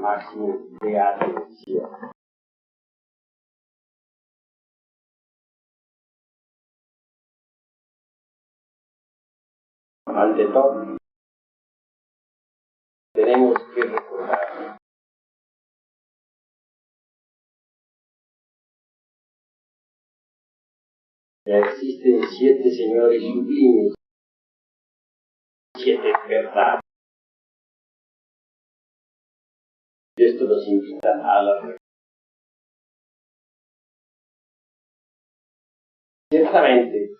máximo de atención. Ante todo, tenemos que recordar que existen 7 señores sublimes, 7 verdades. Y esto nos invita a la reflexión. Ciertamente,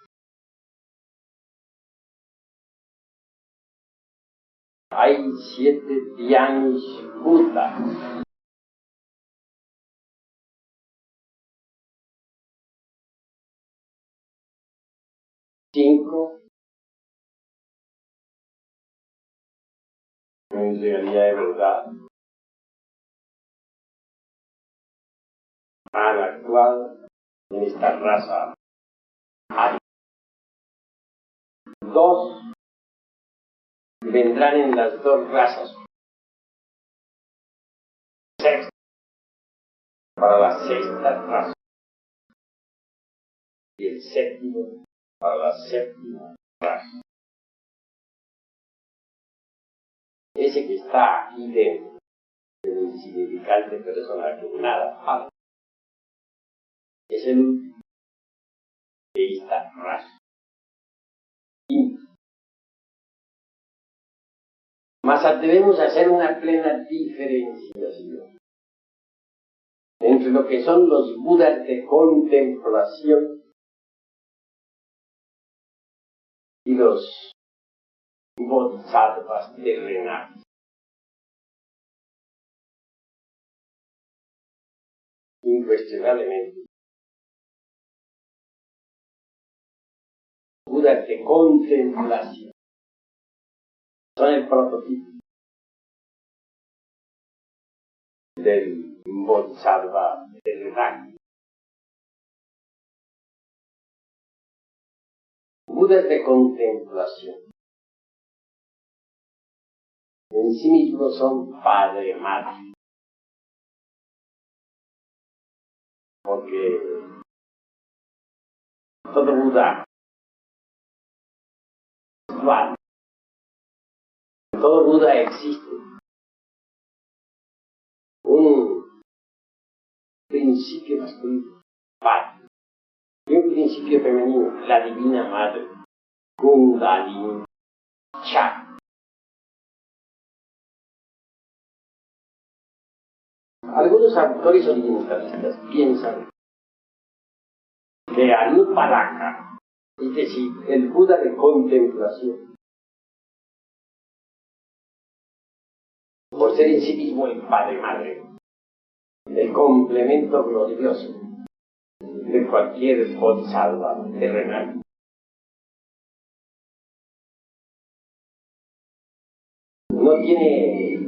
hay 7 Dhyanis Buddhas. Cinco en realidad de verdad han actuado en esta raza. 2 vendrán en las 2 razas. 6 para la 6ª raza. Y el 7º para la 7ª raza. Ese que está aquí dentro del insignificante personaje, nada más, es el último de esta raza. Mas debemos hacer una plena diferenciación entre lo que son los Budas de contemplación y los Bodhisattvas terrenales. Incuestionablemente, Budas de contemplación son el prototipo del Bodhisattva terrenal. Budas de contemplación en sí mismos son padre-madre, porque todo Buda es dual. En todo Buda existe un principio masculino, padre, y un principio femenino, la divina madre, Kundalini Chakra. Algunos autores orientalistas piensan que Anupadaka, es decir, el Buda de contemplación, por ser en sí mismo el padre-madre, el complemento glorioso de cualquier bodhisattva terrenal, no tiene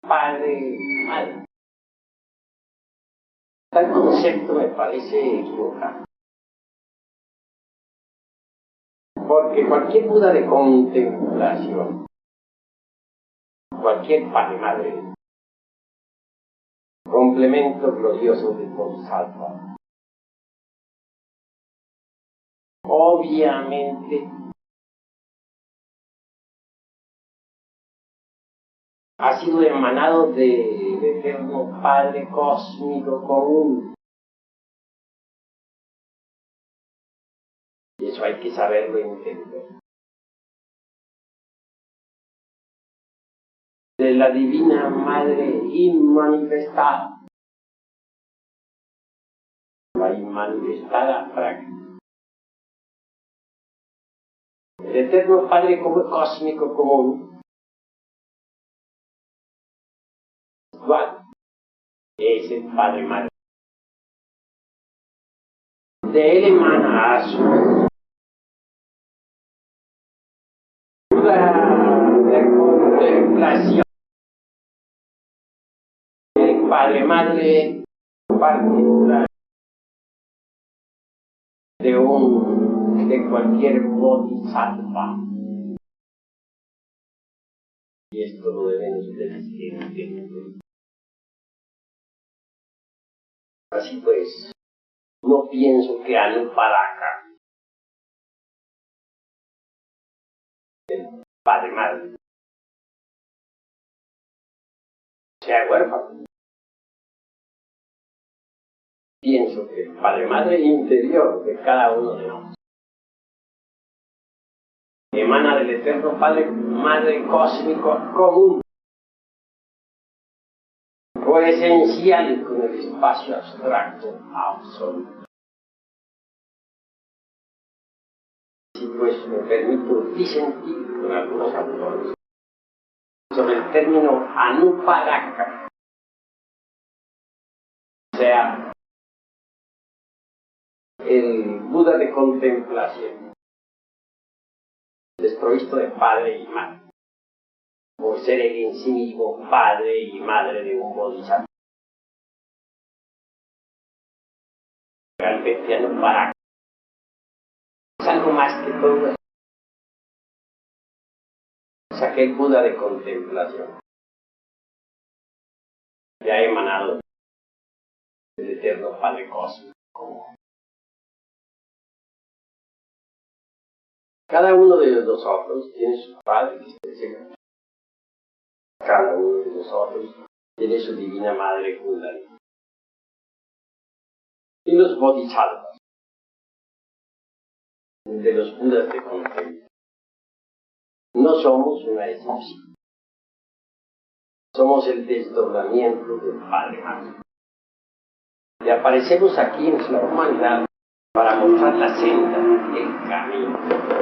padre-madre. Tal concepto me parece equivocado, porque cualquier Buda de contemplación, cualquier padre-madre, complemento glorioso del bodhisattva, obviamente ha sido emanado del eterno Padre Cósmico Común. Y eso hay que saberlo entender. De la Divina Madre inmanifestada, la inmanifestada práctica. El eterno Padre Cósmico Común, igual, es el Padre Madre. De él emana a su de contemplación. El Padre Madre particular de cualquier bodhisattva. Y esto lo deben ustedes entender. Así pues, no pienso que Anuparaka, el padre-madre, sea huérfano. Pienso que el padre-madre interior de cada uno de nosotros emana del eterno Padre-Madre cósmico común, coesencial con el espacio abstracto absoluto. Si pues me permito disentir con algunos autores sobre el término Anuparaka, o sea, el Buda de contemplación, desprovisto de padre y madre, por ser él en sí mismo padre y madre de un bodhisattva. Realmente Anuparaka es algo más que todo eso. Es aquel Buda de contemplación que ha emanado del eterno Padre Cósmico. Cada uno de nosotros tiene su Padre especial. Cada uno de nosotros tiene su Divina Madre Kundalini. Y los Bodhisattvas, de los Budas de contemplación, no somos una excepción. Somos el desdoblamiento del Padre Madre. Y aparecemos aquí en la humanidad para mostrar la senda, el camino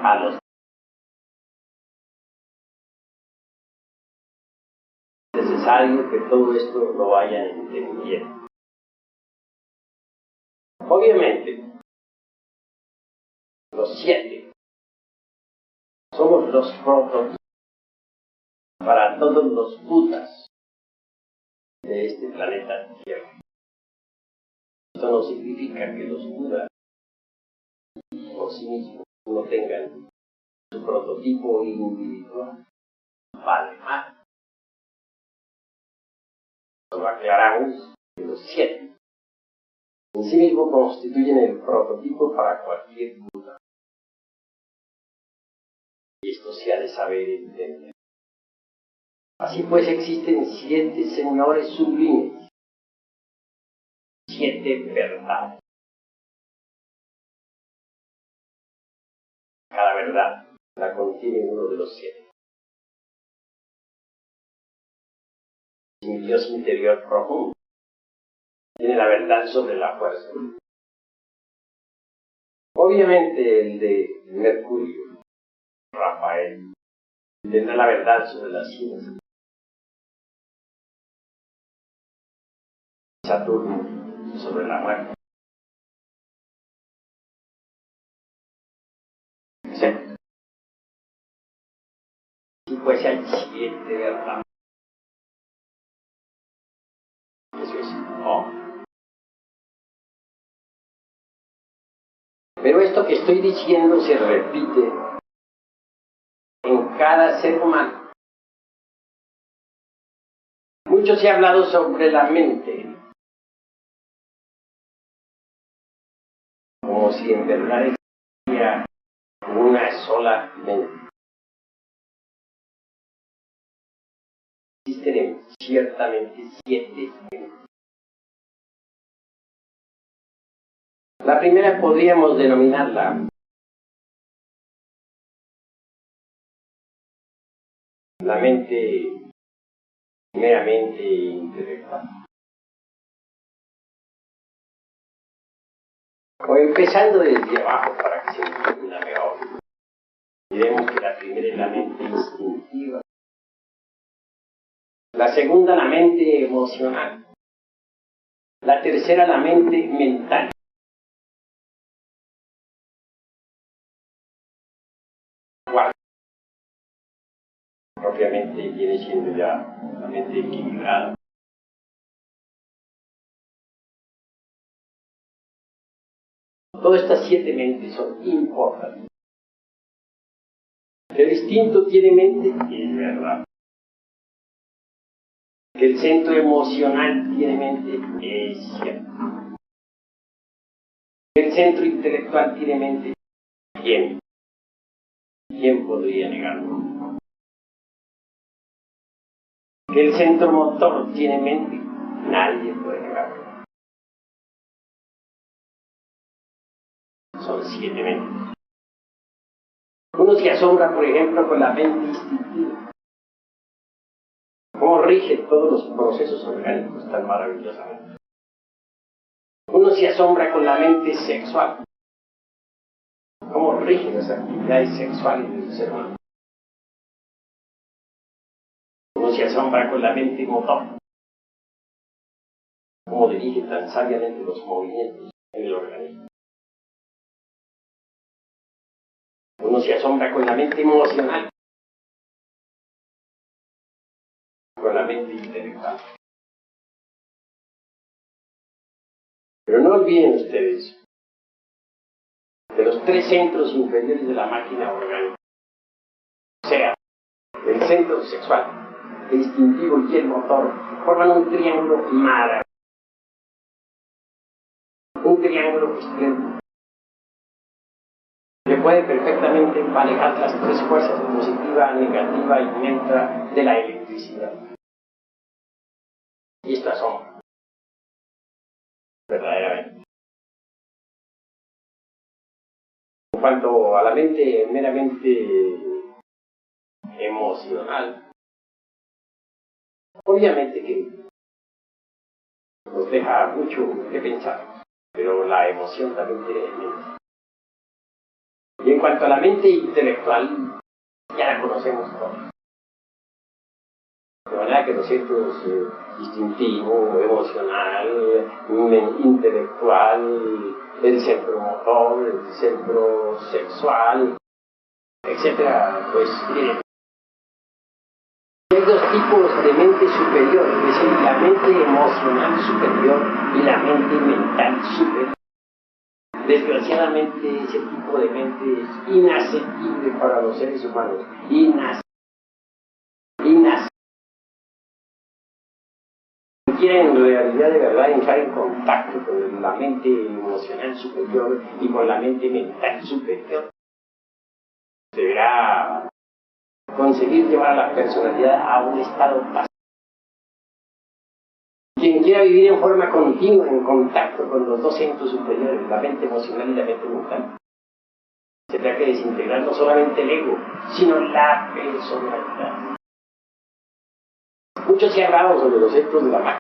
a los necesario que todo esto lo vayan entendiendo. Obviamente, los 7 somos los prototipos para todos los Budas de este planeta Tierra. Esto no significa que los Budas por sí mismos no tengan su prototipo individual, padre, madre. Lo aclaramos que los 7 en sí mismos constituyen el prototipo para cualquier Buda. Y esto se ha de saber entender. Así pues existen 7 señores sublimes, 7 verdades. Cada verdad la contiene uno de los 7. Mi Dios interior profundo tiene la verdad sobre la fuerza. Obviamente el de Mercurio, Rafael, tendrá la verdad sobre la ciencia. Saturno sobre la muerte. Sí. Si fuese hay 7 verdades. Eso es Pero esto que estoy diciendo se repite en cada ser humano. Mucho se ha hablado sobre la mente, como si en verdad existiera una sola mente. Existen ciertamente 7 mentes. La primera podríamos denominarla la mente meramente intelectual. O empezando desde abajo para que se entienda mejor. Diremos que la primera es la mente instintiva. La segunda, la mente emocional. La tercera, la mente mental. Cuarta, propiamente viene siendo ya la mente equilibrada. Todas estas 7 mentes son importantes. Que el instinto tiene mente, es verdad. Que el centro emocional tiene mente, es cierto. Que el centro intelectual tiene mente, ¿quién? ¿Quién podría negarlo? Que el centro motor tiene mente, nadie puede negarlo. Son 7 mentes. Uno se asombra, por ejemplo, con la mente instintiva. Cómo rige todos los procesos orgánicos tan maravillosamente. Uno se asombra con la mente sexual. Cómo rige las actividades sexuales del ser humano. Uno se asombra con la mente motor. Cómo dirige tan sabiamente los movimientos en el organismo. Uno se asombra con la mente emocional. Con la mente intelectual. Pero no olviden ustedes que los 3 centros inferiores de la máquina orgánica, o sea, el centro sexual, el instintivo y el motor, forman un triángulo maravilloso. Un triángulo espléndido que puede perfectamente manejar las 3 fuerzas, positiva, negativa y neutra de la electricidad. Y esto asombra, verdaderamente. En cuanto a la mente meramente emocional, obviamente que nos deja mucho que pensar, pero la emoción también tiene mente. Y en cuanto a la mente intelectual, ya la conocemos todos. De manera que los centros instintivo, emocional, intelectual, el centro motor, el centro sexual, etcétera, pues miren, hay 2 tipos de mente superior, es decir, la mente emocional superior y la mente mental superior. Desgraciadamente ese tipo de mente es inaccesible para los seres humanos, inaccesible. Quieren en realidad de verdad entrar en contacto con la mente emocional superior y con la mente mental superior, deberá conseguir llevar a la personalidad a un estado pacífico. Quien quiera vivir en forma continua en contacto con los 2 centros superiores, la mente emocional y la mente mental, tendrá que desintegrar no solamente el ego, sino la personalidad. Mucho se ha hablado sobre los centros de la máquina.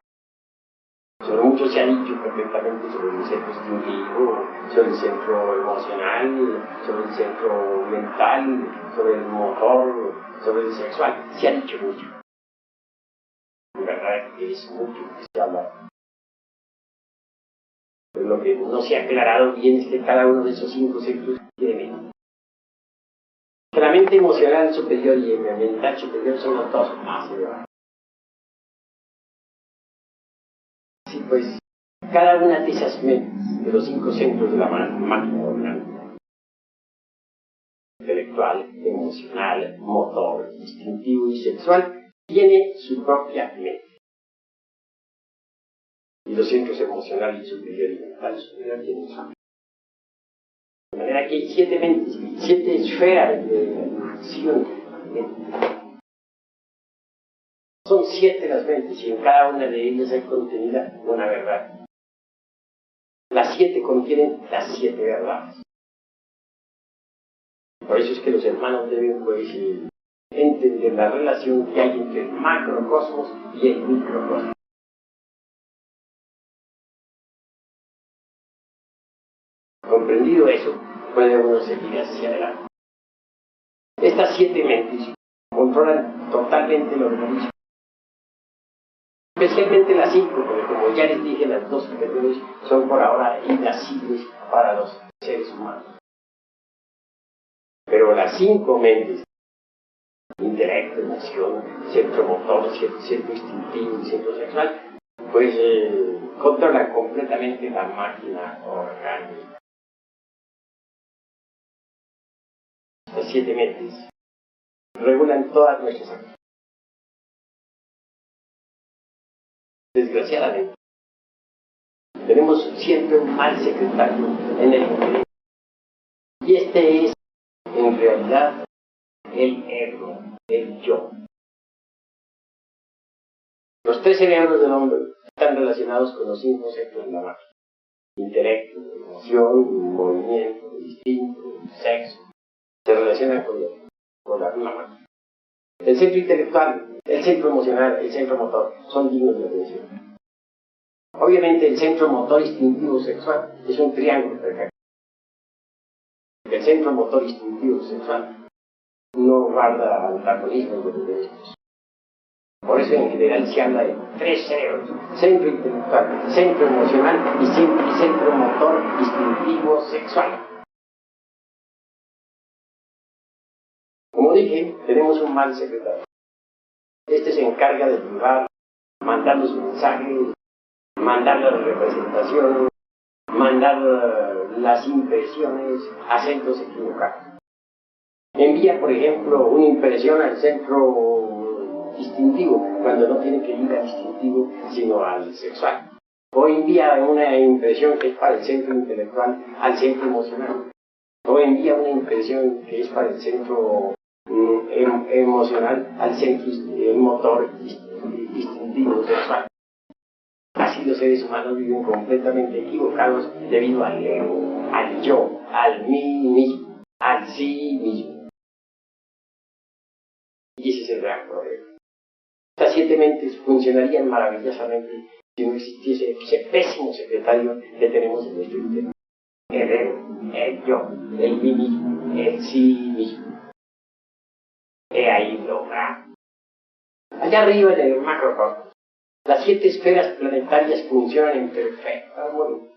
Sobre mucho se ha dicho perfectamente sobre el centro instintivo, sobre el centro emocional, sobre el centro mental, sobre el motor, sobre el sexual. Se ha dicho mucho. En verdad que es mucho que se habla. Pero lo que no se ha aclarado bien es que cada uno de esos 5 centros tiene mente. Que la mente emocional superior y la mental superior son los 2 más elevados. Sí, pues cada una de esas mentes, de los 5 centros de la máquina orgánica, intelectual, emocional, motor, instintivo y sexual, tiene su propia mente. Y los centros emocional y superior y mental superior tienen su mente. De manera que hay 7 mentes, 7 esferas de acción. Son 7 las mentes y en cada una de ellas hay contenida una verdad. Las 7 contienen las 7 verdades. Por eso es que los hermanos deben pues entender la relación que hay entre el macrocosmos y el microcosmos. Comprendido eso, puede uno seguir hacia adelante. Estas 7 mentes controlan totalmente el organismo. Especialmente las 5, porque como ya les dije, las 2 superiores son por ahora inaccesibles para los seres humanos. Pero las 5 mentes, intelecto, emoción, centro motor, centro instintivo y centro sexual, pues controlan completamente la máquina orgánica. Las 7 mentes regulan todas nuestras acciones. Desgraciadamente, tenemos siempre un mal secretario en el mundo. Y este es, en realidad, el ego, el yo. Los tres cerebros del hombre están relacionados con los cinco centros de la máquina: intelecto, emoción, movimiento, instinto, sexo. Se relacionan con la misma máquina. El centro intelectual, el centro emocional, el centro motor son dignos de atención. Obviamente el centro motor instintivo sexual es un triángulo perfecto. El centro motor instintivo sexual no guarda antagonismos de derechos. Por eso en general se habla de tres cerebros: centro intelectual, centro emocional y centro motor instintivo sexual. Como dije, tenemos un mal secretario. Este se encarga de llevar, mandar los mensajes, mandar las representaciones, mandar las impresiones a centros equivocados. Envía, por ejemplo, una impresión al centro instintivo, cuando no tiene que ir al instintivo, sino al sexual. O envía una impresión que es para el centro intelectual al centro emocional. O envía una impresión que es para el centro emocional al centro motor instintivo sexual. Así los seres humanos viven completamente equivocados debido al ego, al yo, al mí mismo, al sí mismo. Y ese es el gran problema. Estas 7 mentes funcionarían maravillosamente si no existiese ese pésimo secretario que tenemos en nuestro interior. El ego, el yo, el mí mismo, el sí mismo. He ahí lo grave. Allá arriba en el macrocosmos, las 7 esferas planetarias funcionan en perfecta armonía.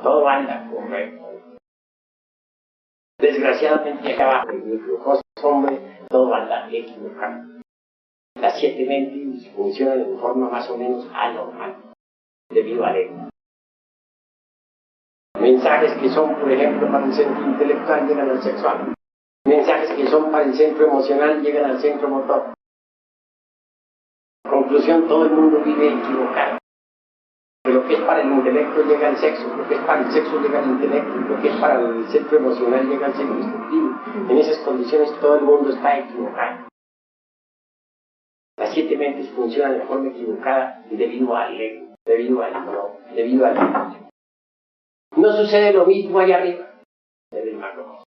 Todo anda correcto. Desgraciadamente acá abajo en el microcosmos, hombre, todo anda equivocado. Las 7 mentes funcionan en forma más o menos anormal, debido al ego. Mensajes que son, por ejemplo, para el centro intelectual llegan al sexual. Mensajes que son para el centro emocional llegan al centro motor. Conclusión, todo el mundo vive equivocado. Lo que es para el intelecto llega al sexo, lo que es para el sexo llega al intelecto, lo que es para el centro emocional llega al centro instintivo. En esas condiciones todo el mundo está equivocado. Las 7 mentes funcionan de forma equivocada debido al ego, debido al yo, debido al ego. No sucede lo mismo allá arriba, en el macrocosmos.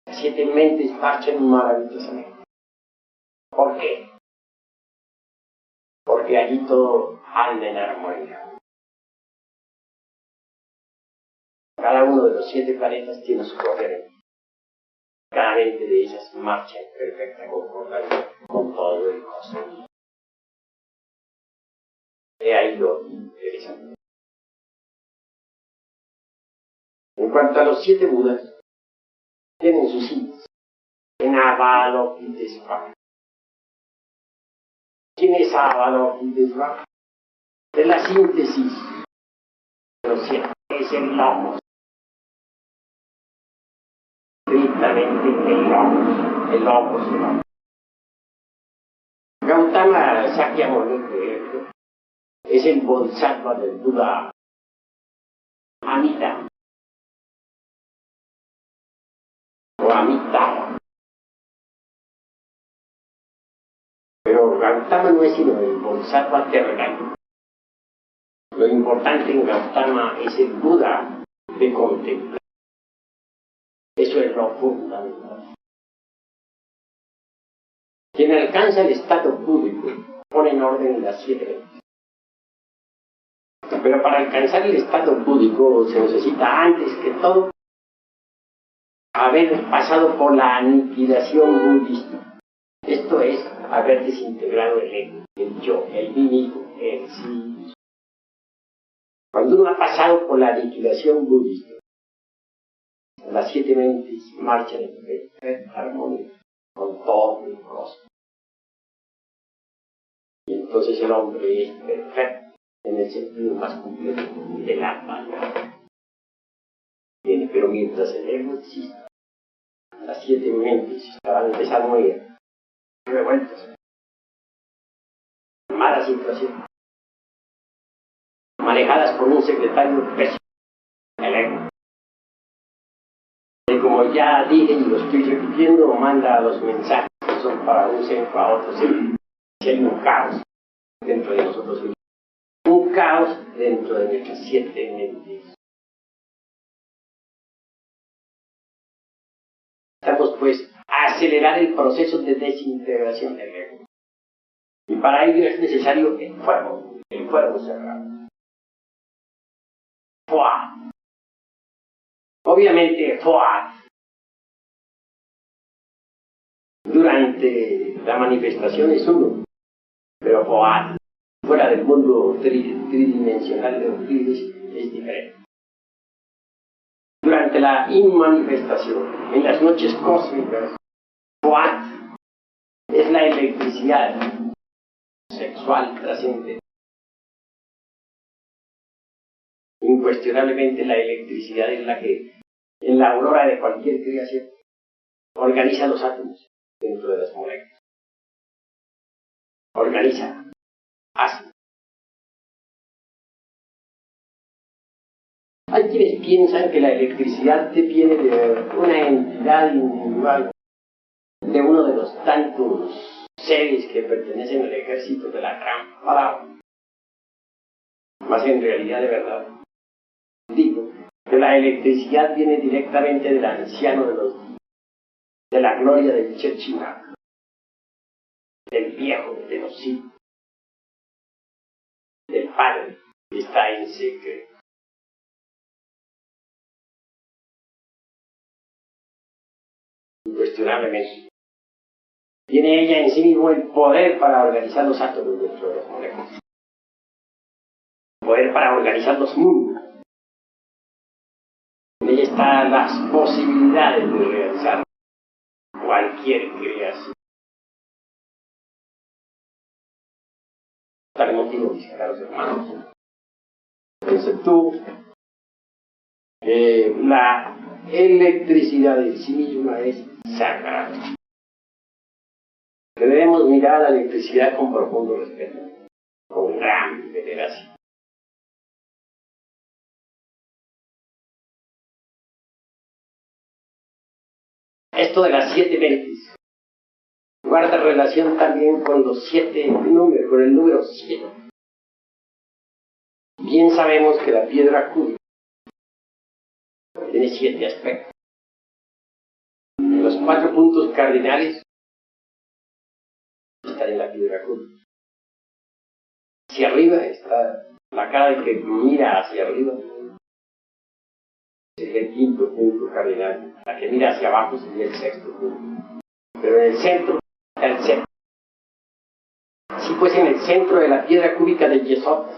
Las 7 mentes marchan maravillosamente. ¿Por qué? Porque allí todo anda en armonía. Cada uno de los 7 planetas tiene su propia mente. Cada mente de ellas marcha en perfecta concordancia con todo el cosmos. He ahí lo interesante. En cuanto a los 7 Budas, tienen sus síntesis en Avalokitesvara. ¿Quién es Avalokitesvara? Es la síntesis de los 7. Es el logos. Estrictamente el logos. Gautama Sakyamuni, por ejemplo, es el bodhisattva del Buda Amida o Amitabha. Pero Gautama no es sino el bodhisattva terrenal. Lo importante en Gautama es el Buda de contemplación. Eso es lo fundamental. Quien alcanza el estado búdico pone en orden las 7 mentes. Pero para alcanzar el estado búdico se necesita, antes que todo, haber pasado por la aniquilación budista. Esto es, haber desintegrado el ego, el yo, el mí mismo, el sí mismo. Cuando uno ha pasado por la aniquilación budista, las 7 mentes marchan en perfecta armonía con todo el cosmos. Y entonces el hombre es perfecto en el sentido más completo de la palabra. Pero mientras el ego existe, las 7 mentes estaban empezando muy revueltas. Mala situación. Manejadas por un secretario pésimo, el ego. Y como ya dije y lo estoy repitiendo, manda los mensajes que son para un centro a otro centro. Si hay un caos dentro de nosotros mismos. Un caos dentro de nuestras 7 mentes. Estamos pues a acelerar el proceso de desintegración del ego. Y para ello es necesario el fuego cerrado. ¡Fua! Obviamente, ¡fua! Durante la manifestación es uno, pero ¡fua! Fuera del mundo tridimensional de Euclides es diferente. Durante la inmanifestación, en las noches cósmicas, ¡fua! Es la electricidad sexual trascendente. Incuestionablemente la electricidad es la que, en la aurora de cualquier creación, organiza los átomos dentro de las moléculas. Organiza, hace. Hay quienes piensan que la electricidad viene de una entidad individual, de uno de los tantos seres que pertenecen al ejército de la gran palabra. Mas en realidad, de verdad, digo que la electricidad viene directamente del anciano de los días, de la gloria del Chechina, del viejo de los siglos, del Padre que está en secreto. Incuestionablemente. Tiene ella en sí mismo el poder para organizar los átomos dentro de las moléculas. Poder para organizar los mundos. En ella están las posibilidades de realizar cualquier creación. Tal motivo, mis caros hermanos, conceptúo que la electricidad en sí misma es sagrada. Que debemos mirar a la electricidad con profundo respeto, con gran veneración. Esto de las 7 mentes guarda relación también con los 7 números, con el número 7. Bien sabemos que la piedra cúbica tiene 7 aspectos. Los 4 puntos cardinales están en la piedra cúbica. Hacia arriba está la cara del que mira hacia arriba. Sería el 5.º punto cardinal. La que mira hacia abajo sería el 6.º punto. Pero en el centro está el 7. Así pues, en el centro de la piedra cúbica del Yesod,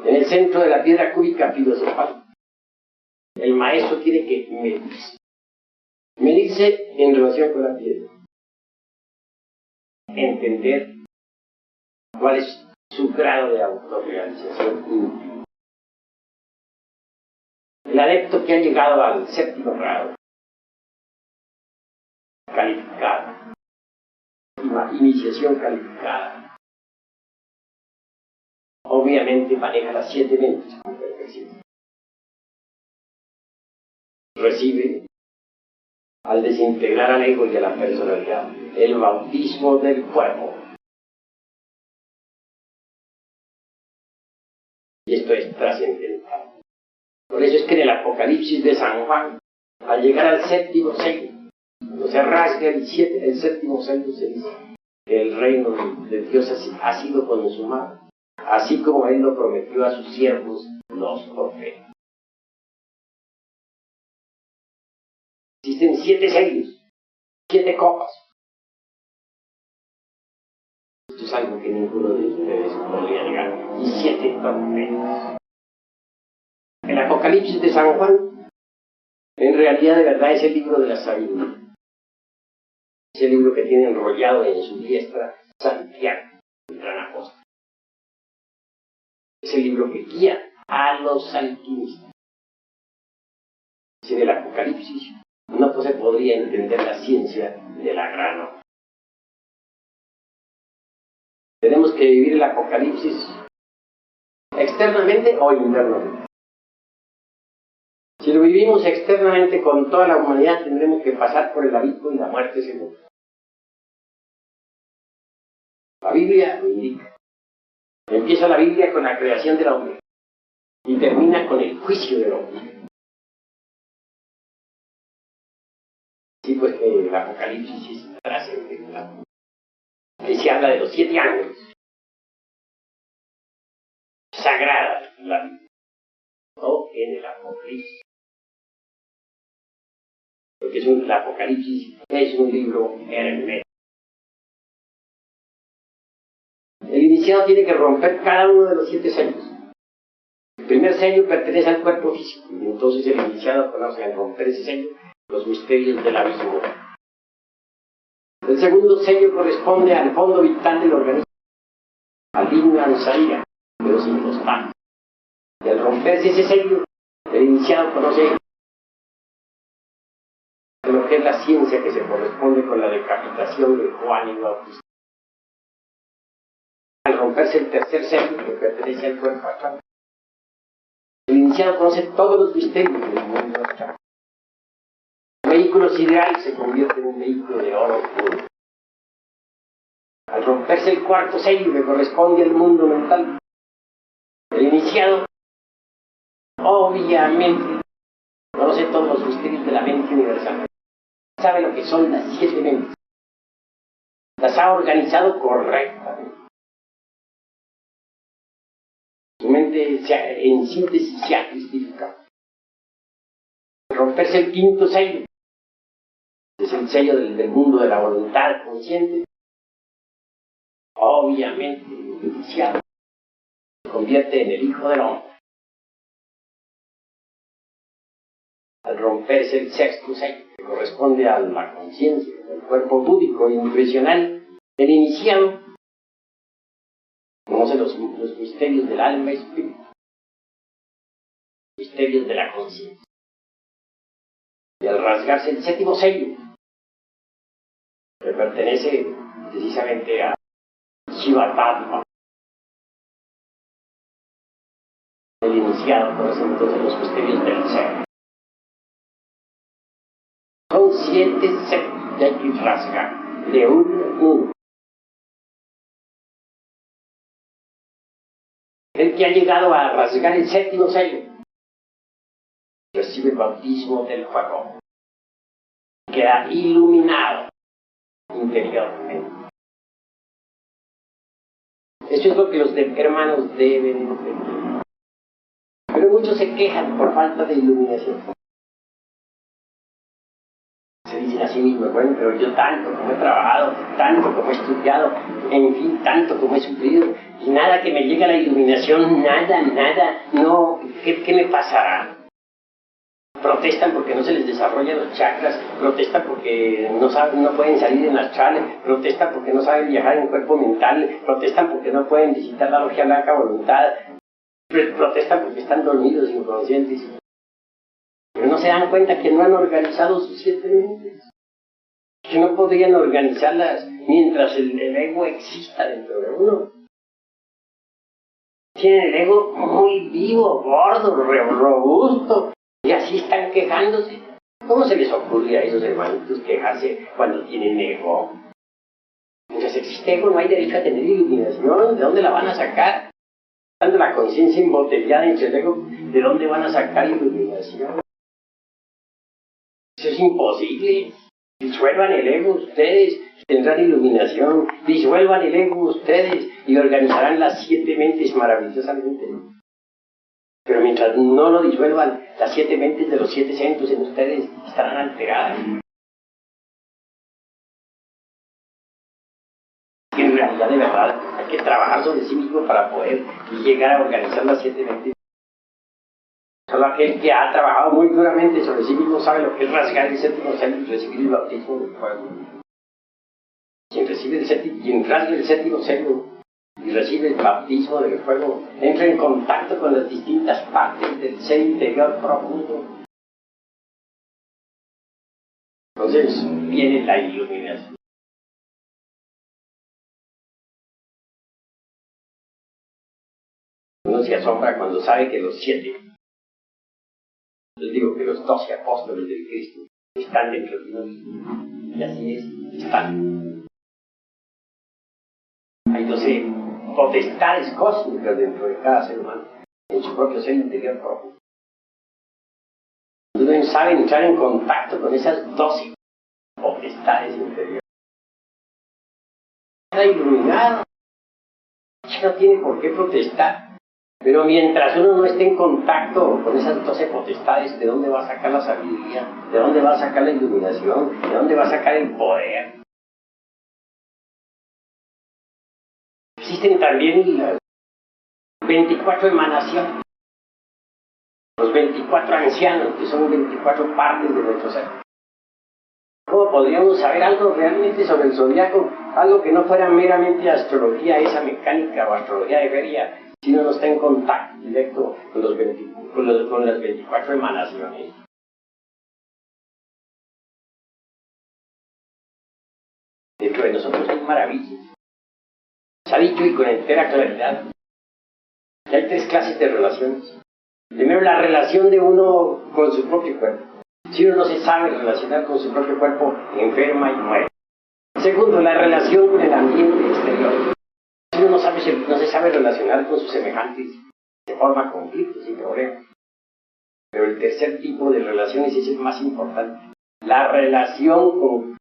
en el centro de la piedra cúbica filosofal, el maestro tiene que medirse. Medirse en relación con la piedra. Entender cuál es su grado de autorrealización íntima. El adepto que ha llegado al 7.º grado, calificado, iniciación calificada, obviamente maneja las 7 mentes con perfección. Recibe, al desintegrar al ego y a la personalidad, el bautismo del fuego. Y esto es trascendental. Por eso es que en el Apocalipsis de San Juan, al llegar al 7.º sello, cuando se rasga el 7.º sello, se dice que el reino de Dios ha sido consumado, así como Él lo prometió a sus siervos, los profetas. Existen 7 sellos, 7 copas. Esto es algo que ninguno de ustedes podría negar. Y 7 trompetas. El Apocalipsis de San Juan, en realidad de verdad es el libro de la sabiduría. Es el libro que tiene enrollado en su diestra Santiago, el gran apóstol. Es el libro que guía a los alquimistas. Es en el Apocalipsis no se podría entender la ciencia del agrano. Tenemos que vivir el Apocalipsis externamente o internamente. Si lo vivimos externamente con toda la humanidad, tendremos que pasar por el abismo y la muerte segura. La Biblia lo indica. Empieza la Biblia con la creación del hombre y termina con el juicio del hombre. Sí, pues el Apocalipsis es trascendental. Ahí se habla de los 7 ángeles. Sagrada la Biblia. O en el Apocalipsis. Porque el Apocalipsis es un libro hermético. El iniciado tiene que romper cada uno de los 7 sellos. El primer sello pertenece al cuerpo físico, y entonces el iniciado conoce al romper ese sello los misterios del abismo. El segundo sello corresponde al fondo vital del organismo, al digno ansaría, pero sin fosfato. Y al romperse ese sello, el iniciado conoce lo que es la ciencia que se corresponde con la decapitación de Juan el Bautista. Al romperse el tercer sello, que pertenece al cuerpo astral, el iniciado conoce todos los misterios del mundo astral. El vehículo sideral se convierte en un vehículo de oro puro. Al romperse el cuarto sello que corresponde al mundo mental, el iniciado obviamente conoce todos los misterios de la mente universal. Sabe lo que son las 7 mentes. Las ha organizado correctamente. Su mente en síntesis se ha cristificado. Al romperse el quinto sello, es el sello del mundo de la voluntad consciente, obviamente el iniciado se convierte en el Hijo del Hombre. Al romperse el sexto sello, que corresponde a la conciencia, el cuerpo búdico y nutricional, el iniciado conoce los misterios del alma y espíritu, misterios de la conciencia. Y al rasgarse el séptimo sello, que pertenece precisamente a Shiva-Tattva, el iniciado conoce entonces los misterios del ser. Son 7 sellos que hay que rasgar de uno en uno. El que ha llegado a rasgar el séptimo sello recibe el bautismo del fuego. Queda iluminado interiormente. Eso es lo que los hermanos deben entender. Pero muchos se quejan por falta de iluminación. Se dicen a sí mismos, bueno, pero yo tanto como he trabajado, tanto como he estudiado, en fin, tanto como he sufrido, y nada que me llegue a la iluminación, nada, no, ¿qué me pasará? Protestan porque no se les desarrollan los chakras, protestan porque no pueden salir en las chales, protestan porque no saben viajar en cuerpo mental, protestan porque no pueden visitar la logia blanca voluntad, protestan porque están dormidos, inconscientes. Pero no se dan cuenta que no han organizado sus 7 mentes, que no podrían organizarlas mientras el ego exista dentro de uno. Tienen el ego muy vivo, gordo, robusto, y así están quejándose. ¿Cómo se les ocurre a esos hermanitos quejarse cuando tienen ego? Mientras existe ego no hay derecho a tener iluminación. ¿De dónde la van a sacar? Estando la conciencia embotellada entre el ego, ¿de dónde van a sacar iluminación? Eso es imposible. Disuelvan el ego ustedes, tendrán iluminación. Disuelvan el ego ustedes y organizarán las 7 mentes maravillosamente. Pero mientras no lo disuelvan, las 7 mentes de los 7 centros en ustedes estarán alteradas. Y en realidad, de verdad, hay que trabajar sobre sí mismo para poder llegar a organizar las 7 mentes. Solo aquel que ha trabajado muy duramente sobre sí mismo sabe lo que es rasgar el séptimo sello y recibir el bautismo del fuego. Quien rasga el séptimo sello y recibe el bautismo del fuego, entra en contacto con las distintas partes del ser interior profundo Entonces viene la iluminación. Uno se asombra cuando sabe que los 7, les digo que los 12 apóstoles del Cristo están dentro de uno. Y así es, están. Hay 12 potestades cósmicas dentro de cada ser humano, en su propio ser interior profundo. Uno sabe entrar en contacto con esas 12 potestades interiores. Está iluminado, no tiene por qué protestar. Pero mientras uno no esté en contacto con esas 12 potestades, ¿de dónde va a sacar la sabiduría? ¿De dónde va a sacar la iluminación? ¿De dónde va a sacar el poder? Existen también las 24 emanaciones, los 24 ancianos, que son 24 partes de nuestro ser. ¿Cómo podríamos saber algo realmente sobre el zodiaco? Algo que no fuera meramente astrología, esa mecánica o astrología de feria, si uno no está en contacto directo con las 24 emanaciones. Dentro de nosotros hay maravillas. Se ha dicho y con entera claridad que hay 3 clases de relaciones. Primero, la relación de uno con su propio cuerpo. Si uno no se sabe relacionar con su propio cuerpo, enferma y muere. Segundo, la relación con el ambiente exterior. Si uno no se sabe relacionar con sus semejantes, se forma conflictos y problemas. Pero el tercer tipo de relaciones es el más importante. La relación con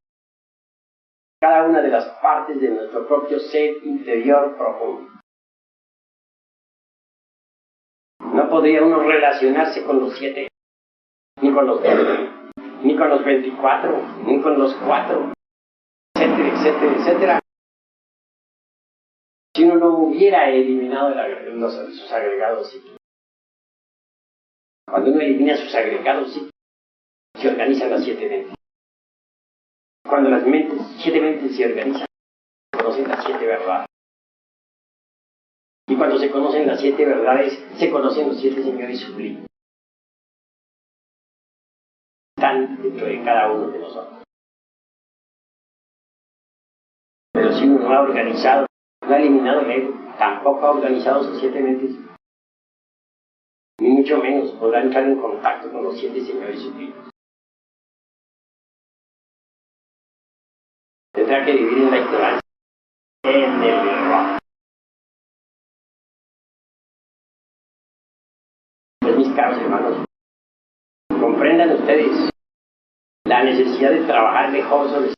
cada una de las partes de nuestro propio ser interior profundo. No podría uno relacionarse con los 7, ni con los 10, ni con los 24, ni con los 4, etcétera, etcétera, etcétera. Si uno no hubiera eliminado sus agregados psíquicos. Cuando uno elimina sus agregados psíquicos, se organizan las 7 mentes. Cuando las 7 mentes se organizan, se conocen las 7 verdades. Y cuando se conocen las 7 verdades, se conocen los 7 señores sublimes. Están dentro de cada uno de nosotros. Pero si uno no ha organizado, no ha eliminado el ego, tampoco ha organizado sus 7 mentes, ni mucho menos podrá entrar en contacto con los 7 señores sublimes. Tendrá que vivir en la ignorancia, en el error. Pues mis caros hermanos, comprendan ustedes la necesidad de trabajar mejor sobre sí.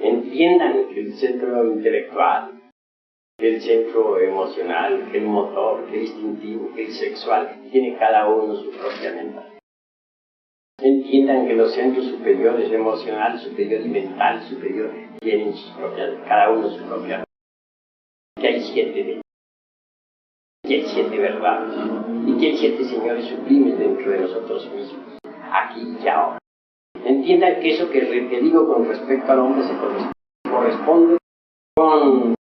Entiendan que el centro intelectual, que el centro emocional, que el motor, que el instintivo, que el sexual, tiene cada uno su propia mente. Entiendan que los centros superiores, emocional superior y mental superior, tienen cada uno su propia mente. Que hay 7 mentes, que hay 7 verdades, y que hay 7 señores sublimes dentro de nosotros mismos, aquí y ahora. Entiendan que eso que digo con respecto al hombre se corresponde con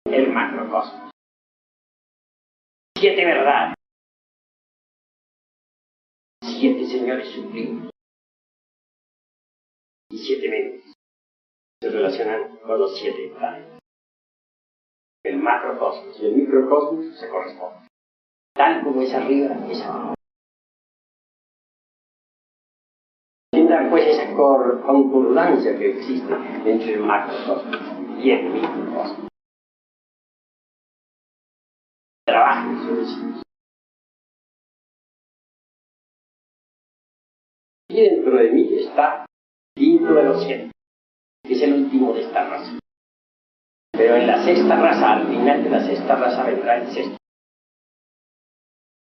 el macrocosmos. 7 verdades, 7 señores sublimes y 7 mentes se relacionan con los 7 planetas. El macrocosmos y el microcosmos se corresponden. Tal como es arriba, es abajo. Entiendan pues esa concordancia que existe entre el macrocosmos y el microcosmos. Trabajen sobre sí. Y dentro de mí está quinto de los 7, que es el último de esta raza. Pero en la 6ª raza, al final de la 6ª raza vendrá el 6º.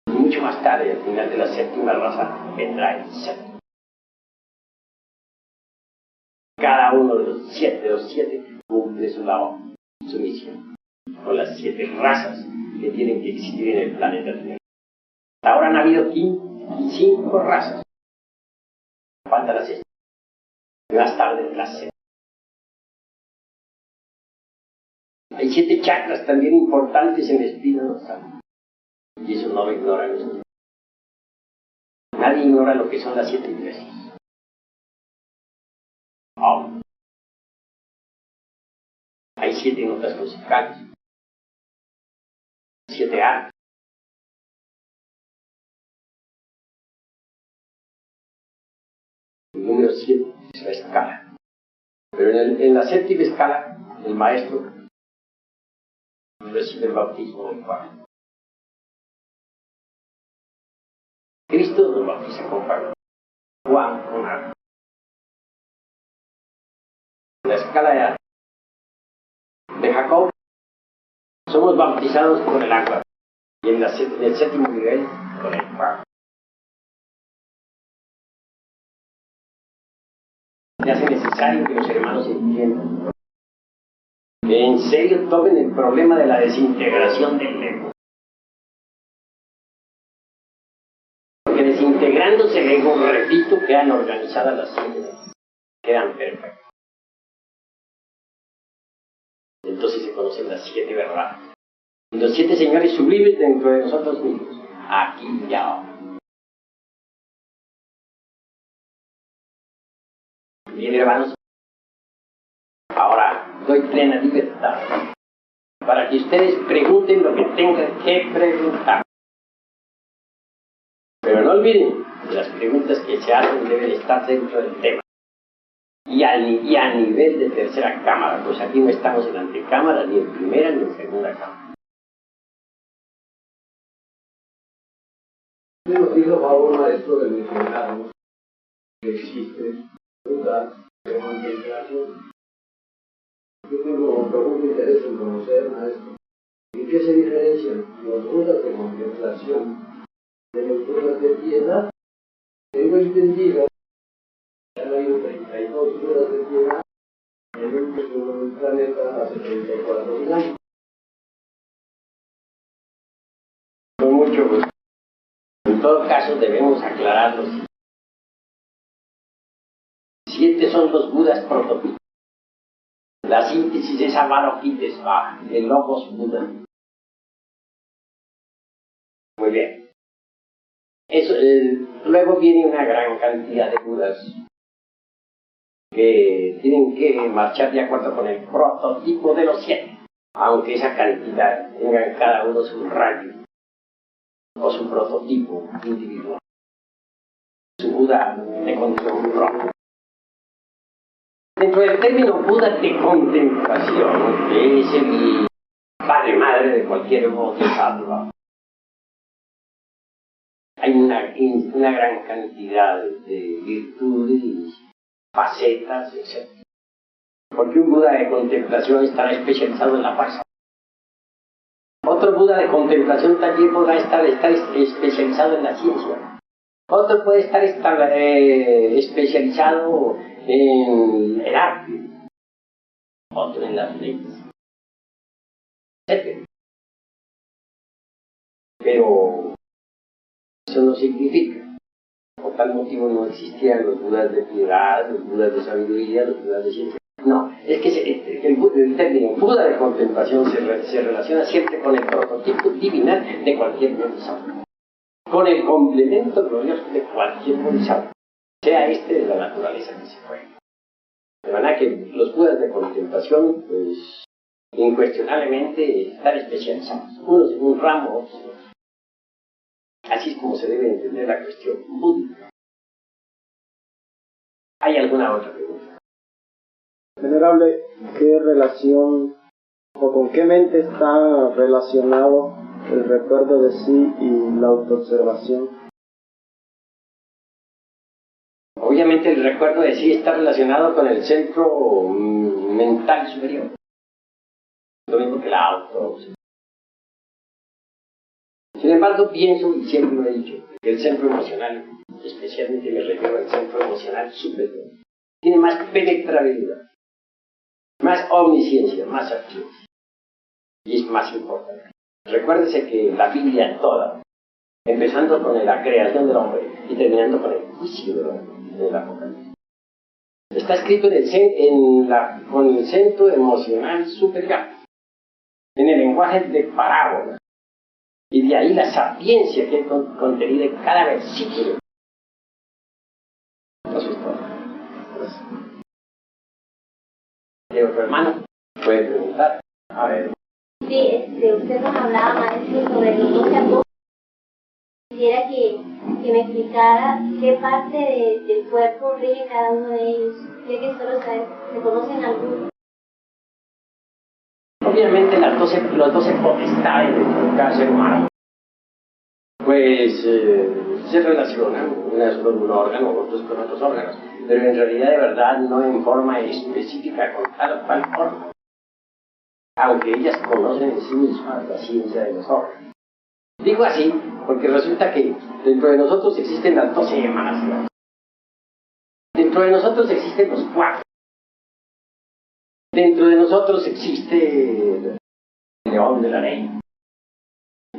Y mucho más tarde, al final de la 7ª raza, vendrá el 7º. Cada uno de los 7 cumple su labor, su misión, con las 7 razas que tienen que existir en el planeta Tierra. Hasta ahora han habido 5 razas. Falta la 6ª. Más tarde la 7ª. Hay 7 chakras también importantes en la espina dorsal. Y eso no lo ignoran ustedes. Nadie ignora lo que son las 7 iglesias. 7 notas musicales, 7 artes. El número 7 es la escala. Pero en la séptima escala, el maestro recibe el bautismo del fuego. Cristo nos bautiza con fuego. Juan con agua. En la escala de Jacob somos bautizados con el agua. Y en el séptimo nivel con el fuego. Se hace necesario que los hermanos entiendan, que en serio tomen el problema de la desintegración del ego. Porque desintegrándose el ego, repito, quedan organizadas las células, quedan perfectas. Entonces se conocen las 7 verdades. Y los 7 señores sublimes dentro de nosotros mismos, aquí y ahora. Bien, hermanos, ahora doy plena libertad para que ustedes pregunten lo que tengan que preguntar. Pero no olviden que las preguntas que se hacen deben estar dentro del tema. Y a nivel de tercera cámara, pues aquí no estamos en antecámara, ni en primera ni en segunda cámara. Nos dijo favor, maestro, de mencionarnos que existe dudas de contemplación. Yo tengo profundo interés en conocer, maestro, ¿en qué se diferencian los dudas de contemplación de los dudas de piedad? Tengo entendido que han habido 32 dudas de piedad en un planeta hace 34.000 años. Con mucho gusto. En todo caso debemos aclararlos. 7 son los Budas prototipos. La síntesis es Avalokitesvara, el Logos Buda. Muy bien. Luego viene una gran cantidad de Budas que tienen que marchar de acuerdo con el prototipo de los 7, aunque esa cantidad tenga cada uno su rayo o su prototipo individual, su Buda de control. Dentro del término Buda de contemplación, que es el padre madre de cualquier bodhisattva, hay una gran cantidad de virtudes, facetas, etc. Porque un Buda de contemplación estará especializado en la fuerza. Otro Buda de contemplación también podrá estar especializado en la ciencia. Otro puede estar especializado en el arte. Otro en las leyes, etc. Pero eso no significa. Por tal motivo no existían los Budas de piedad, los Budas de sabiduría, los Budas de ciencia. No, es que el término Buda de contemplación se relaciona siempre con el prototipo divinal de cualquier bodhisattva, con el complemento glorioso de cualquier bodhisattva, sea este de la naturaleza que se juegue. De manera que los Budas de contemplación, pues, incuestionablemente están especializados, unos en un ramo, otros en otro. Así es como se debe entender la cuestión búdica. ¿Hay alguna otra pregunta? Venerable, ¿qué relación o con qué mente está relacionado el recuerdo de sí y la autoobservación? Obviamente el recuerdo de sí está relacionado con el centro mental superior, lo mismo que la autoobservación. Sin embargo, pienso, y siempre lo he dicho, que el centro emocional, especialmente me refiero al centro emocional superior, tiene más penetrabilidad, más omnisciencia, más actividad, y es más importante. Recuérdese que la Biblia toda, empezando con la creación del hombre y terminando con el juicio del hombre, en el Apocalipsis, está escrito con el centro emocional superior, en el lenguaje de parábolas, y de ahí la sapiencia que hay contenida en cada versículo. Eso es todo. ¿Qué otro hermano puede preguntar? usted nos hablaba, maestro, sobre los 12 apóstoles, quisiera que me explicara qué parte del cuerpo rige cada uno de ellos, ya que solo se conocen algunos. Obviamente los 12 potestades de cada ser humano, pues se relacionan, unas con un órgano, otros con otros órganos, pero en realidad de verdad no en forma específica con tal o cual órgano, aunque ellas conocen en sí mismas la ciencia de los órganos. Digo así porque resulta que dentro de nosotros existen las 12 emanaciones. Dentro de nosotros existen los 4. Dentro de nosotros existe el león de la ley.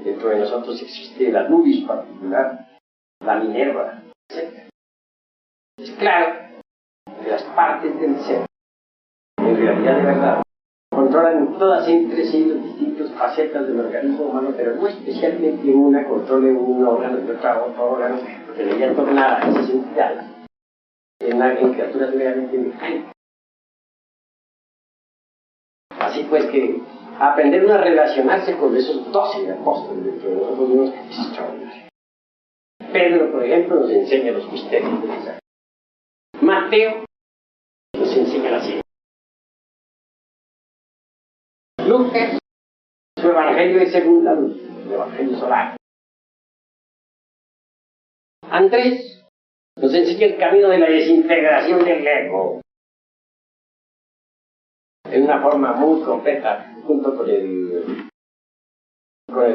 Dentro de nosotros existe la nubis particular, la Minerva, etc. Es claro que las partes del ser, en realidad de verdad, controlan todas entre sí las distintas facetas del organismo humano, pero no especialmente una controle un órgano y otra otro órgano, porque le voy a tornar a esas entidades en criaturas meramente mecánicas. Así pues que aprender a relacionarse con esos 12 apóstoles dentro de nosotros mismos es extraordinario. Pedro, por ejemplo, nos enseña los misterios de esa. Mateo nos enseña la ciencia. Lucas, su evangelio es según la luz, el evangelio solar. Andrés nos enseña el camino de la desintegración del ego en una forma muy completa, junto con el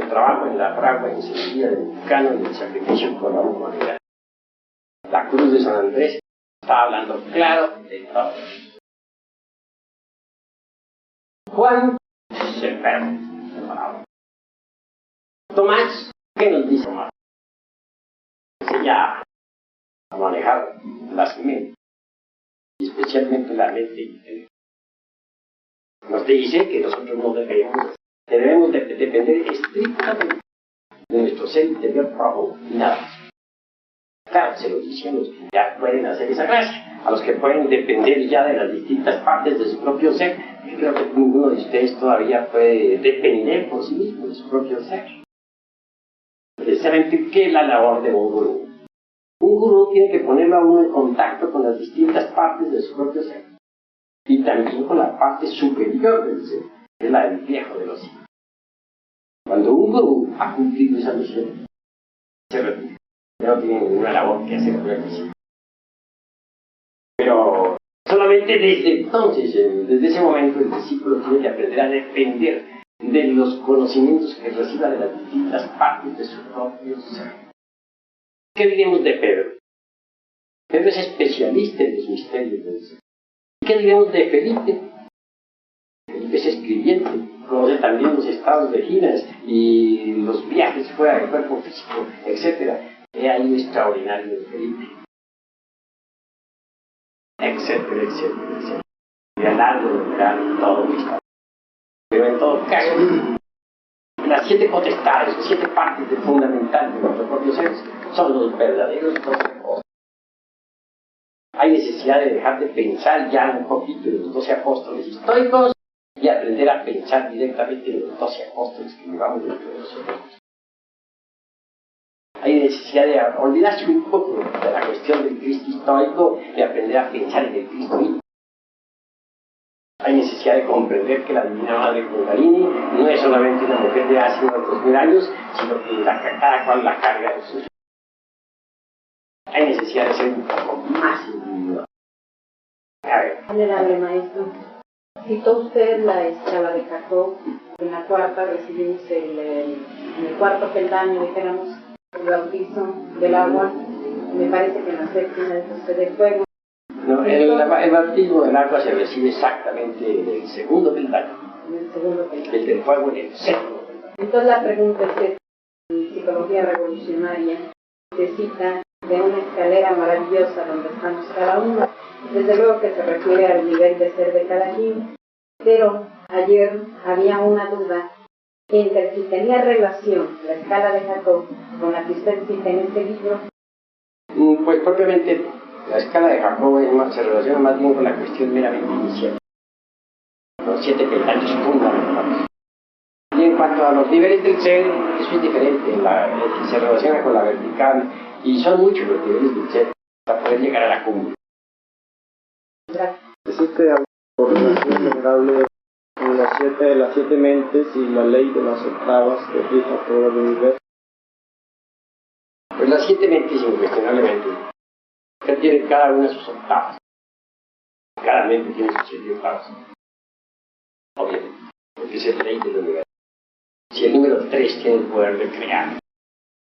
trabajo en la fragua encendida del vulcano y el sacrificio por la humanidad. La cruz de San Andrés está hablando claro de todo. Juan se enferma, separado. Tomás, ¿qué nos dice Tomás? Enseña a manejar las mentes, y especialmente la mente intelectual. Nos dice que nosotros no debemos depender estrictamente de nuestro ser interior profundo y nada más. Claro, se lo dice a los que ya pueden hacer esa clase, a los que pueden depender ya de las distintas partes de su propio ser. Yo creo que ninguno de ustedes todavía puede depender por sí mismo de su propio ser. Precisamente, ¿qué es la labor de un gurú? Un gurú tiene que ponerlo a uno en contacto con las distintas partes de su propio ser. Y también con la parte superior del ser, que es la del viejo de los hijos. Cuando un gurú ha cumplido esa misión, se retira. No tiene ninguna labor que hacer por el. Pero solamente desde entonces, desde ese momento, el discípulo tiene que aprender a depender de los conocimientos que reciba de las distintas partes de su propio ser. ¿Qué diremos de Pedro? Pedro es especialista en los misterios del ser. ¿Qué diremos de Felipe? Felipe es escribiente, conoce también los estados de giras y los viajes fuera del cuerpo físico, etc. He ahí lo extraordinario de Felipe, etcétera, etcétera, etcétera. Y a largo de todo esto. Pero en todo caso, las 7 potestades, las 7 partes fundamentales de nuestro propio ser son los verdaderos 12 apóstoles. Hay necesidad de dejar de pensar ya un poquito en los 12 apóstoles históricos y aprender a pensar directamente en los 12 apóstoles que llevamos dentro de nosotros. Hay necesidad de olvidarse un poco de la cuestión del Cristo histórico y aprender a pensar en el Cristo mítico. Hay necesidad de comprender que la Divina Madre Kundalini no es solamente una mujer de hace unos 2000 años, sino que cada cual la carga de sus. Hay necesidad de ser un poco más individual. Venerable maestro, citó usted la escala de Jacob. En la cuarta recibimos en el cuarto peldaño, dijéramos, el bautizo del agua. Me parece que en la séptima es usted del fuego. No, el bautismo del agua se recibe exactamente en el segundo peldaño. En el segundo peldaño. El del fuego en el séptimo peldaño. Entonces la pregunta es que en psicología revolucionaria se cita de una escalera maravillosa donde estamos cada uno. Desde luego que se refiere al nivel de ser de cada quien, pero ayer había una duda entre si tenía relación la escala de Jacob con la que usted cita en este libro. Pues propiamente la escala de Jacob se relaciona más bien con la cuestión meramente inicial. Los 7 peldaños fundamentales. Y en cuanto a los niveles del ser, eso es diferente, se relaciona con la vertical, y son muchos los niveles del ser para poder llegar a la cumbre. Existe alguna correlación venerable con las siete mentes y la ley de las octavas que rija todo el universo. Pues las 7 mentes, incuestionablemente, que tiene cada una sus octavas. Cada mente tiene sus 7 octavas. Obviamente, porque es la ley del universo. Si el número 3 tiene el poder de crear,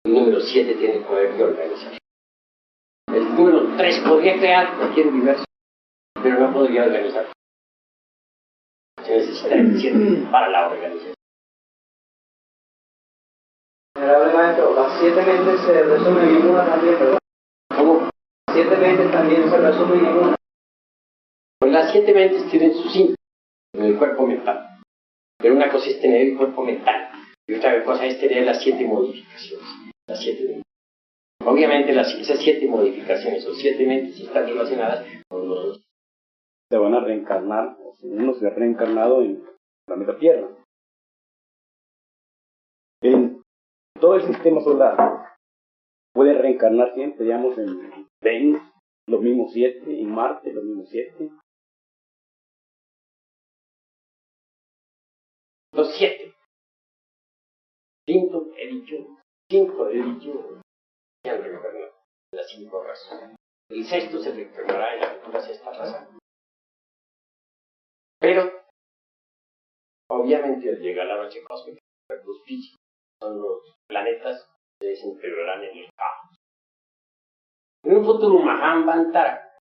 el número 7 tiene el poder de organizar. El número 3 podría crear cualquier universo, pero no podría organizar. Se necesita el 7 para la organización. Venerable maestro, las 7 mentes se resumen en una también, ¿verdad? ¿Cómo? Las 7 mentes también se resumen en una. Pues las 7 mentes tienen su síntoma en el cuerpo mental. Pero una cosa es tener el cuerpo mental y otra cosa es tener las 7 modificaciones, las 7 mentes. Obviamente esas 7 modificaciones o 7 mentes están relacionadas con los... Se van a reencarnar, o sea, uno se ha reencarnado en el planeta Tierra. En todo el sistema solar puede reencarnar siempre, digamos, en Venus, los mismos 7, en Marte, los mismos 7. Los 7. 5 he dicho, se han reencarnado en las 5 razas. El 6º se reencarnará en la futura 6ª raza. Pero, obviamente, al llegar a la noche cósmica, los físicos son los planetas que se desintegrarán en el caos. En un futuro Mahamvantara,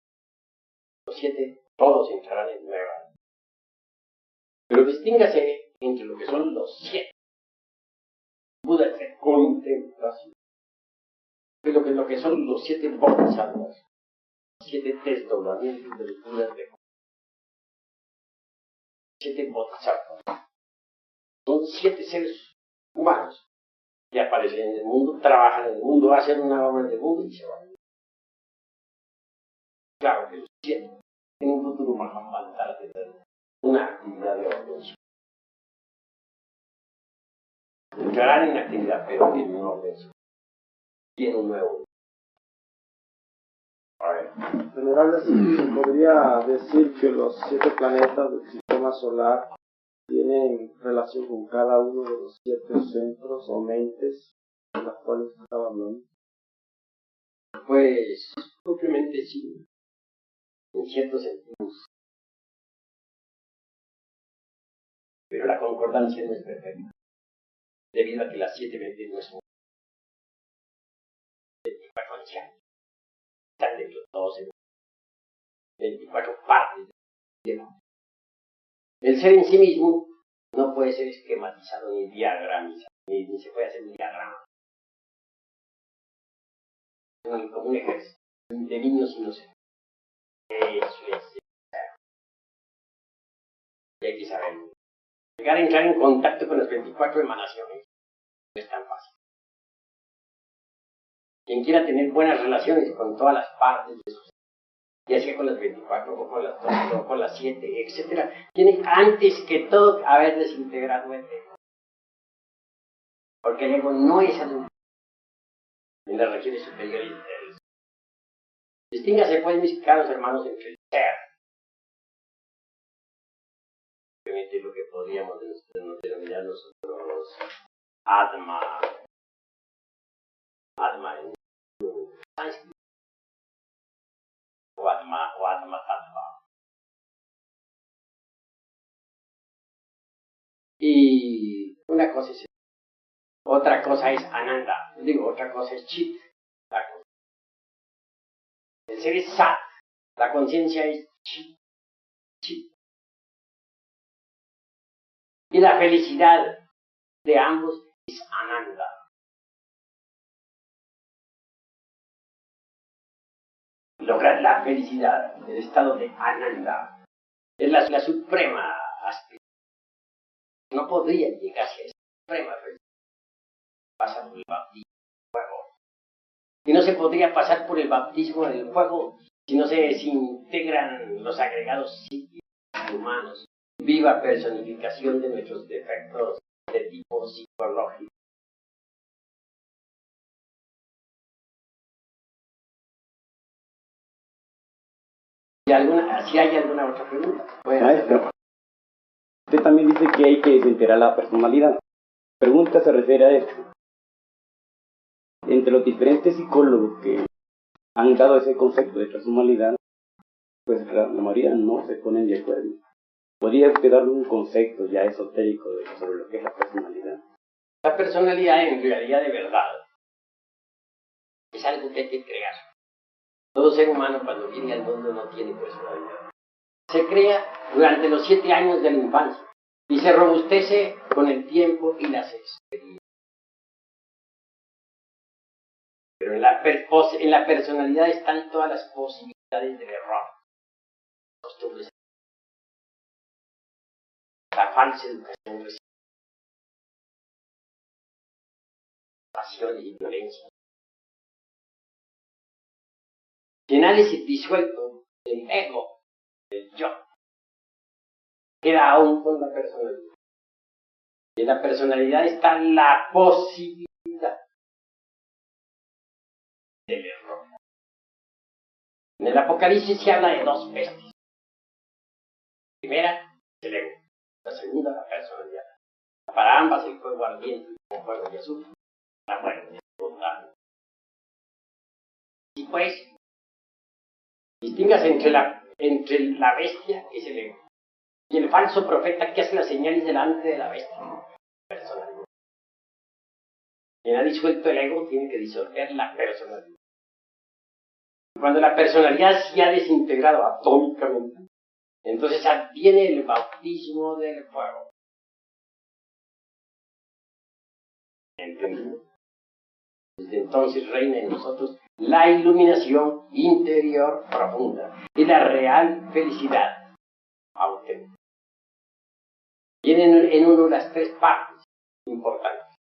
los 7 todos entrarán en nueva. Pero distíngase entre lo que son los 7 Budas de contemplación, y lo que son los 7 bodhisattvas, 7 desdoblamientos de los Budas de contemplación. 7 bodhisattvas. Son 7 seres humanos que aparecen en el mundo, trabajan en el mundo, hacen una obra de mundo y se van. Claro que los 7 en un futuro Mahamvantara tendrán una actividad de orden. Entrarán en actividad, pero en un orden. Y en un nuevo. A ver. Venerable, ¿se podría decir que los 7 planetas del sistema solar tienen relación con cada uno de los 7 centros o mentes de las cuales estaba hablando? Pues, propiamente sí, en ciertos sentidos. Pero la concordancia no es perfecta, debido a que las 7 mentes no son 24 ancianos. Están dentro de todos en 24 partes. El ser en sí mismo no puede ser esquematizado ni diagramizado, ni se puede hacer un diagrama. Como un ejército de niños inocentes. Eso es. Y hay que saberlo. Llegar a entrar en contacto con las 24 emanaciones no es tan fácil. Quien quiera tener buenas relaciones con todas las partes de su ser, ya sea con las 24 o con las 2 o con las 7, etc., tiene antes que todo haber desintegrado el ego. Porque el ego no es algo en las regiones superiores del ser. Distíngase, pues, mis caros hermanos, entre el ser, obviamente lo que podríamos denominar nosotros Atma en sánscrito, o Atma Tattva. Y una cosa es, otra cosa es Ananda, otra cosa es Chit, el ser es Sat, la conciencia es Chit. Y la felicidad de ambos es Ananda. Lograr la felicidad, el estado de Ananda, es la suprema aspiración. No podría llegarse a esa suprema felicidad. Pasa por el bautismo del fuego. Y no se podría pasar por el bautismo del fuego si no se desintegran los agregados psíquicos humanos. Viva personificación de nuestros defectos, de de tipo psicológico. Si hay alguna otra pregunta. Maestro, usted también dice que hay que desintegrar la personalidad. Pregunta se refiere a esto. Entre los diferentes psicólogos que han dado ese concepto de personalidad, pues la mayoría no se ponen de acuerdo. ¿Podría usted darle un concepto ya esotérico sobre lo que es la personalidad? La personalidad en realidad de verdad es algo que hay que crear. Todo ser humano cuando viene al mundo no tiene personalidad. Se crea durante los 7 años de la infancia y se robustece con el tiempo y las experiencias. Pero en la personalidad están todas las posibilidades del error, costumbres, la falsa educación, pasiones y violencia. El análisis disuelto del ego, del yo, queda aún con la personalidad. Y en la personalidad está la posibilidad del error. En el Apocalipsis se habla de 2 pestes. La primera, el ego. La segunda, la personalidad. Para ambas el fuego ardiente, como fuego de azufre, la muerte total. Y pues, distingas entre la bestia, que es el ego, y el falso profeta que hace las señales delante de la bestia, personalidad. Quien ha disuelto el ego tiene que disolver la personalidad. Cuando la personalidad se ha desintegrado atómicamente, entonces viene el bautismo del fuego. ¿Entendido? Desde entonces reina en nosotros la iluminación interior profunda y la real felicidad auténtica. Vienen en uno las 3 partes importantes.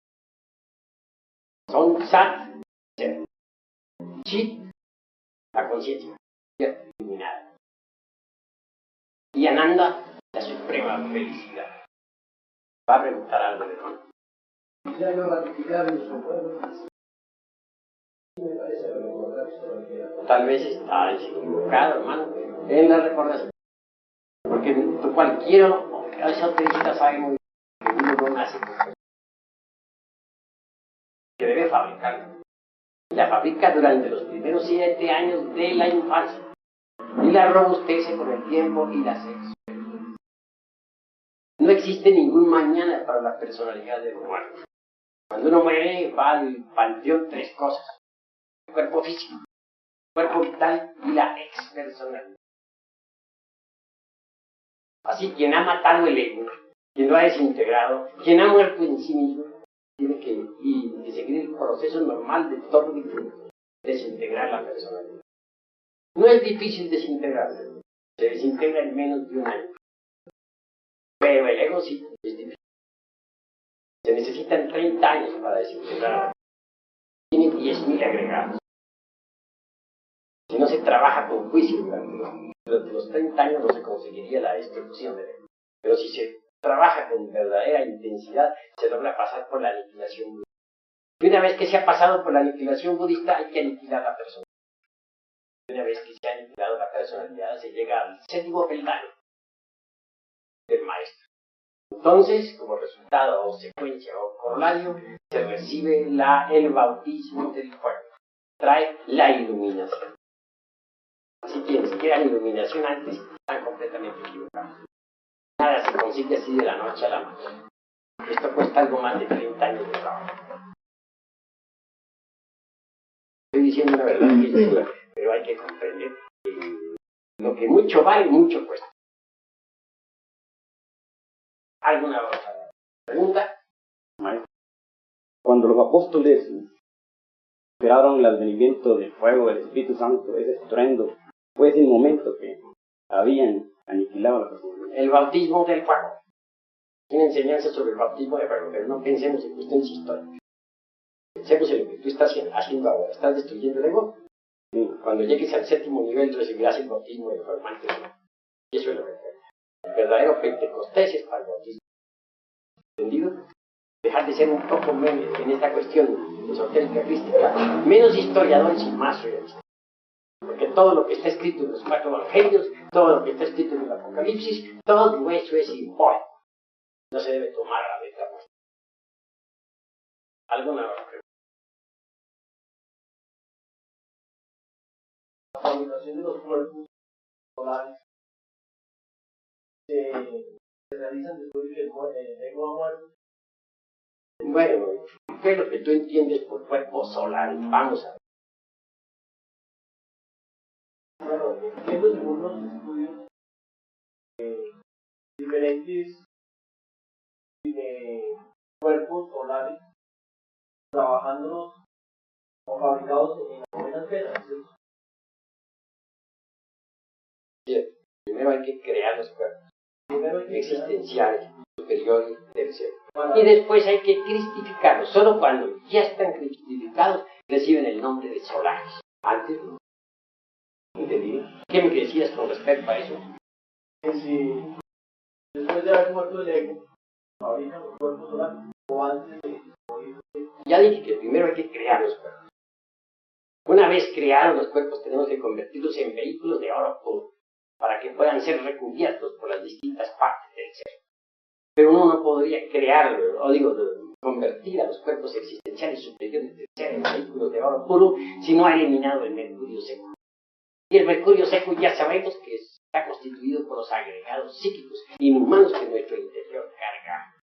Son Sat, ser, Chit, la conciencia iluminada, y Ananda, la suprema felicidad. Va a preguntar algo de mí. Ya no ratificar nuestro pueblo. Me parece recordar esto. Tal vez está equivocado, hermano, en la recordación. Porque cualquier esoterista sabe muy bien que uno no nace con eso, que debe fabricarlo. La fabrica durante los primeros 7 años de la infancia y la robustece con el tiempo y las experiencias. No existe ningún mañana para la personalidad del muerto. Cuando uno muere va al panteón 3 cosas: el cuerpo físico, el cuerpo vital y la expersonalidad. Así, quien ha matado el ego, quien lo ha desintegrado, quien ha muerto en sí mismo, tiene que seguir el proceso normal de todo difunto, desintegrar la personalidad. No es difícil desintegrarla, se desintegra en menos de 1 año. Pero el ego sí es difícil. Se necesitan 30 años para desintegrarla. Tiene 10.000 agregados. Si no se trabaja con juicio durante los 30 años no se conseguiría la destrucción del ego. Pero si se trabaja con verdadera intensidad, se logra pasar por la aniquilación budista. Y una vez que se ha pasado por la aniquilación budista, hay que aniquilar la personalidad. Una vez que se ha aniquilado la personalidad, se llega al 7º peldaño del maestro. Entonces, como resultado o secuencia o corolario, se recibe el bautismo del fuego. Trae la iluminación. Así que quienes quieran iluminación antes están completamente equivocados. Nada se consigue así de la noche a la mañana. Esto cuesta algo más de 30 años de trabajo. Estoy diciendo una verdad que es dura, pero hay que comprender que lo que mucho vale, mucho cuesta. ¿Alguna otra pregunta? Cuando los apóstoles esperaron el advenimiento del fuego del Espíritu Santo, ese estruendo, fue ese el momento que habían aniquilado a la personalidad. El bautismo del fuego. Tiene enseñanza sobre el bautismo del fuego, pero no pensemos en cuestiones históricas. Pensemos en lo que tú estás haciendo ahora. ¿Estás destruyendo el ego? Sí. Cuando llegues al 7º nivel recibirás el bautismo del fuego. Y eso es lo que cuenta. El verdadero Pentecostés es para el bautismo. ¿Entendido? dejar de ser un poco en esta cuestión esotérica crística, menos historiadores y más realistas. Porque todo lo que está escrito en los 4 evangelios, todo lo que está escrito en el Apocalipsis, todo eso es simbólico. No se debe tomar a la letra muerta. ¿Alguna otra pregunta? La fabricación de los cuerpos solares se realizan después de que el ego ha muerto. Bueno, ¿qué es lo que tú entiendes por cuerpo solar? Vamos a ver. Bueno, entiendo según los estudios diferentes cuerpos solares trabajándolos o fabricados en las buenas velas. Primero hay que crear los cuerpos existenciales, superiores del ser. Y después hay que cristificarlos. Solo cuando ya están cristificados reciben el nombre de solares. Antes no. ¿Entendido? ¿Qué me decías con respecto a eso? Que si después de haber muerto el ego, fabrican los cuerpos solares o antes de morir. Ya dije que primero hay que crear los cuerpos. Una vez creados los cuerpos tenemos que convertirlos en vehículos de oro puro para que puedan ser recubiertos por las distintas partes del ser. Pero uno no podría crear, convertir a los cuerpos existenciales superiores del ser en vehículos de oro puro si no ha eliminado el mercurio seco. Y el mercurio seco ya sabemos que está constituido por los agregados psíquicos inhumanos que nuestro interior carga.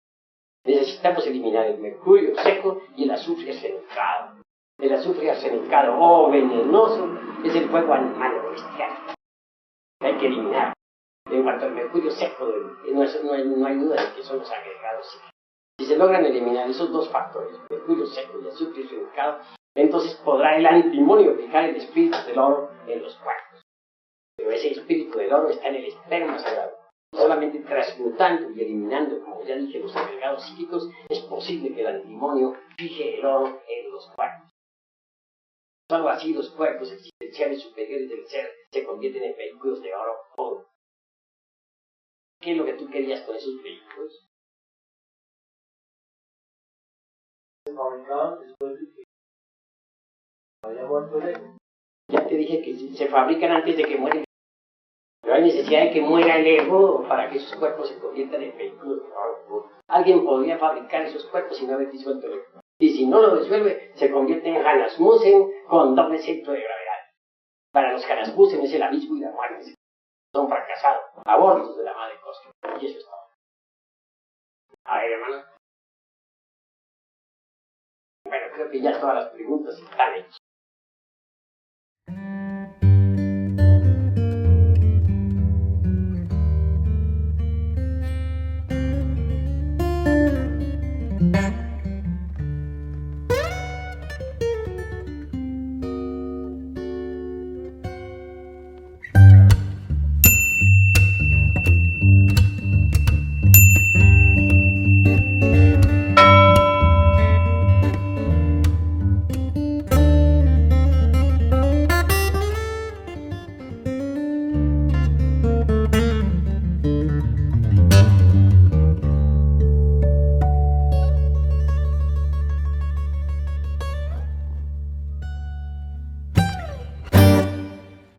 Necesitamos eliminar el mercurio seco y el azufre arsenicado. El azufre arsenicado o venenoso es el fuego animal o bestial. Hay que eliminar. En cuanto al mercurio seco, no hay duda de que son los agregados psíquicos. Si se logran eliminar esos dos factores, mercurio seco y azufre arsenicado, entonces podrá el antimonio fijar el espíritu del oro en los cuerpos. Pero ese espíritu del oro está en el esperma sagrado. Solamente transmutando y eliminando, como ya dije, los agregados psíquicos, es posible que el antimonio fije el oro en los cuerpos. Solo así los cuerpos existenciales superiores del ser se convierten en vehículos de oro puro. ¿Qué es lo que tú querías con esos vehículos? Se fabricaban después de que había muerto el ego. Ya te dije que se fabrican antes de que mueren. Pero hay necesidad de que muera el ego para que esos cuerpos se conviertan en vehículos de oro puro. Alguien podría fabricar esos cuerpos sin haber disuelto el ego. Y si no lo disuelve, se convierte en Hanasmussen con doble centro de gravedad. Para los Hanasmussen es el abismo y la muerte. Son fracasados, abortos de la madre cósmica. Y eso es todo. A ver, hermano. Bueno, creo que ya todas las preguntas están hechas.